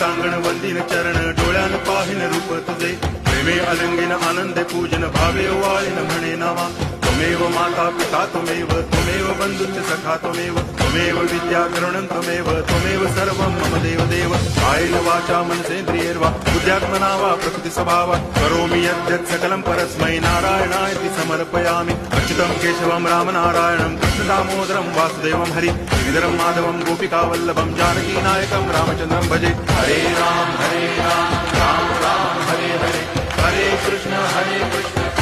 सांगण वंदिन चरण डोळ्यान पाहिन रूप तुझे प्रेमे अलंगिन आनंदे पूजन भावे वाळीन म्हणे नावा त्वमेव माता पिता त्वमेव बंधुश्च सखा त्वमेव विद्या करुणं त्वमेव सर्वं मम देव कायेन वाचा मनसेन्द्रियैर्वा बुद्ध्यात्मना वा प्रकृति स्वभावात् करोमि यद्यत् सकलं परस्मै नारायणायति समर्पयामि अच्युतं केशवं रामनारायणं कृष्णदामोदरं वासुदेवं हरि श्रीधरं माधवं गोपिकावल्लभं जानकीनायकं रामचन्द्रं भजे हरे राम राम राम हरे हरे हरे कृष्ण